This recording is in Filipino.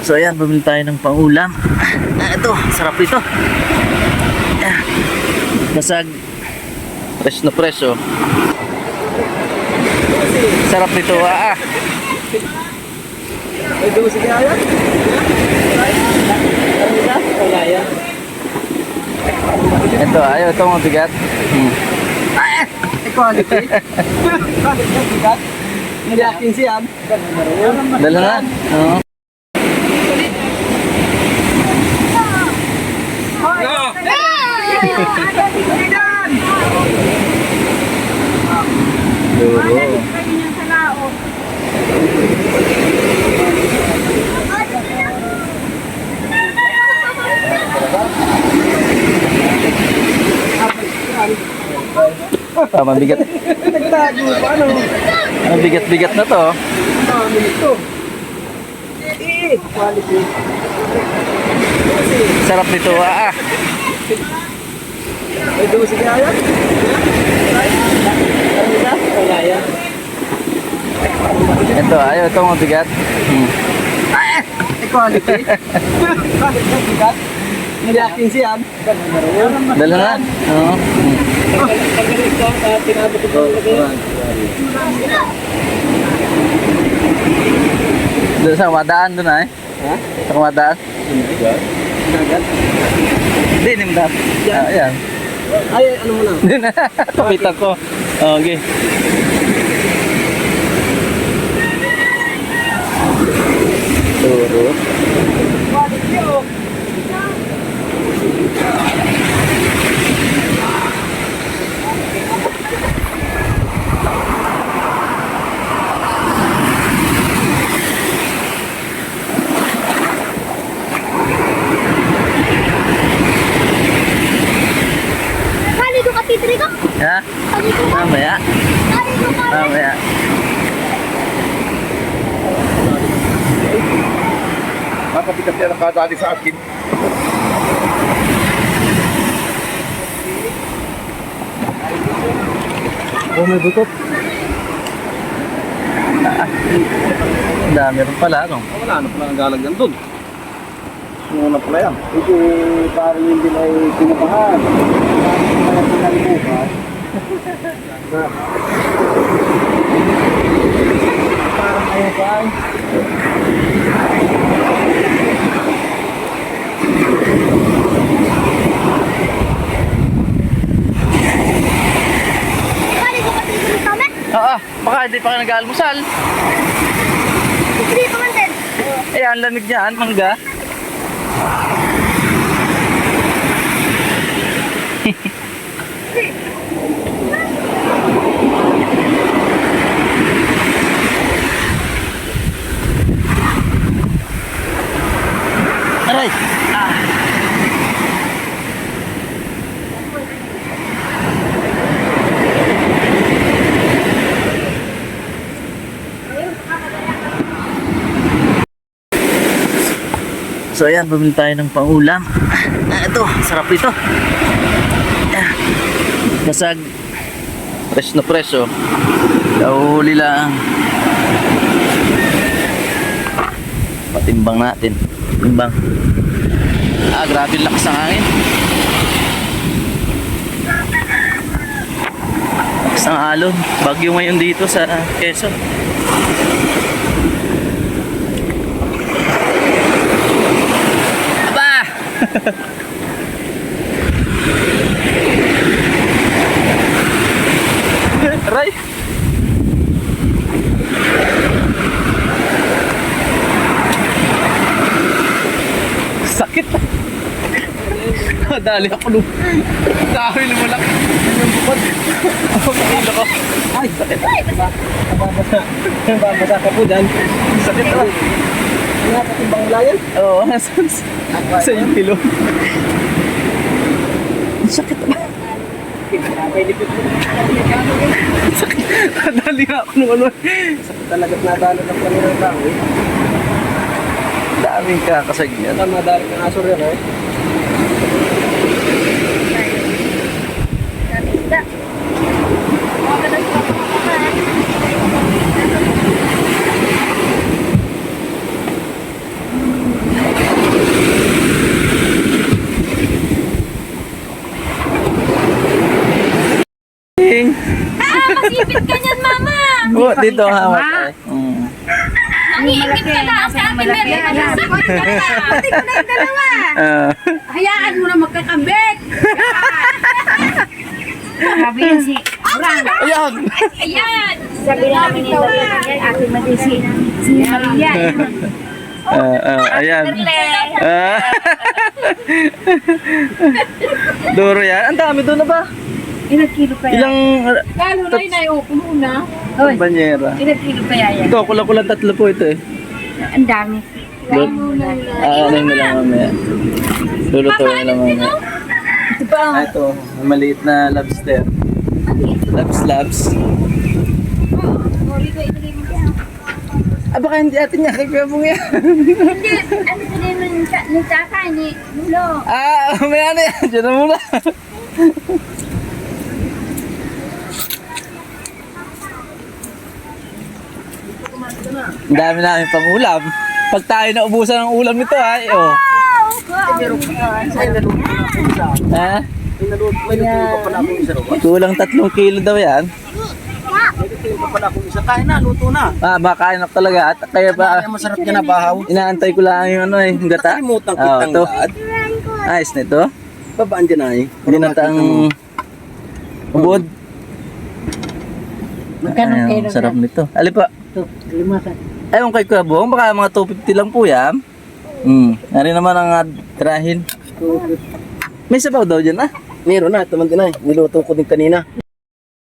So ayan, bumili tayo ng pangulam. Ito, sarap ito. Basag. Fresh na fresh, oh. Sarap nito, Ay, doon sige kaya? Ito, ayaw ito mabigat. Quality. Bigat. Nilaking siyan. Dala na. Oo. Mabigat. Nagtago pa, ano? Mabigat-bigat na to. Dami ito. Quality. Sarap nito, Ay, doon sige kaya? Ito, ayaw ito mabigat. Quality. Bigat. Nilaking siyan. Dala na. Oo. Doon sa kumadaan doon ay. Ha? Sa kumadaan. Dagat. Hindi, nimdap. Ayan. Ay, ano mo na? Hindi na. Kapitan ko. Okay. Turo. Quality, oh. Dito ka titri ko. Ha? Dito ka. Mamaya. Dito ka. Mamaya. Nakapitas niya nakadali sa akin. Oh, may butot. Ang dami rin pala, no? Wala na pala ang galag yan doon. Muna pala yan. Ito, parang hindi na kinabahan. Parang pinalibukan. Parang ayaw pa ay. Dito ka titri kami. Baka hindi pa kayo nag-almusal. Titri pa man din. Ang lamig niyan, mangga. Aray! So ayan, bumili tayo ng pangulam. Ito, sarap ito. Basag. Fresh na fresh, oh. Kahuli lang. Patimbang natin. Timbang. Grabe lakas ang hangin. Lakas ang alon. Bagyo ngayon dito sa Quezon. Aray! Sakit! Dali ako nung dahil lumalaki yung bukod. Ako nakilo ko. Ay, sakit. Babasa ka po dyan. Sakit na. Ano nga, patimbang wala yan? Oo, sa yung kilo. Sakit na. Sakit. Dali ako nung ano. Sakit talaga't nadalo ng kanina ng tao. Daming kakasag yan. Nadalo ng aso rin, eh. Dami isda. Mga kadas pa po ka. morning. Masipit ka niyan, mama. Oh, dito pakita, hawak. ma. Ay. Mm. Nangiingit ka na sa akin, Mary. Masipit ka na. Pati ko na yung dalawa. Ah. Hayaan mo na magkakambek. Sabi yan si Brang. Ayan. Ayan. Sabi na namin ito. Ate Mati si Maria. Ayan. Ah. Duro yan. Ang dami doon na ba? Ilang kilo kaya? Ilang Lalo na yun ay puno na. Oy, banyera? ilang kilo kaya yan? Ito, kulang-kulang 3 po ito eh. Ang dami. Ano na lang mamaya. Lulutuin na mamaya. Ito pa. Ito, maliit na lobster. Labs. Ah, baka hindi atin niya kay Kuya Bong yan. Hindi. Ano ko din ng tsaka ni Lulo. Ah, may ano yan. Diyan na muna. Ang dami namin pang ulam. Pag tayo naubusan ng ulam nito ay, oh. Ha? May lutuin pa pala akong isa ro. Kulang 3 kilo daw yan. May lutuin pa pala akong isa. Kain na, luto na. Ah, baka kain na talaga. At kaya ba, Kaya masarap ka na bahaw. inaantay ko lang yung ano eh, yung gata. Nakalimutan Ah, kitang ito. laad. Ayos na ito. Babaan dyan ay. Ginataang ubod. Magkano Ayun, kilo sarap nito. Ali pa. Lima ka. Ayun kay Kuya Bong, baka mga 250 lang po yan. Nari naman ang tirahin. May sabaw daw dyan ah. Meron na, ito man din ay. Niluto ko din kanina.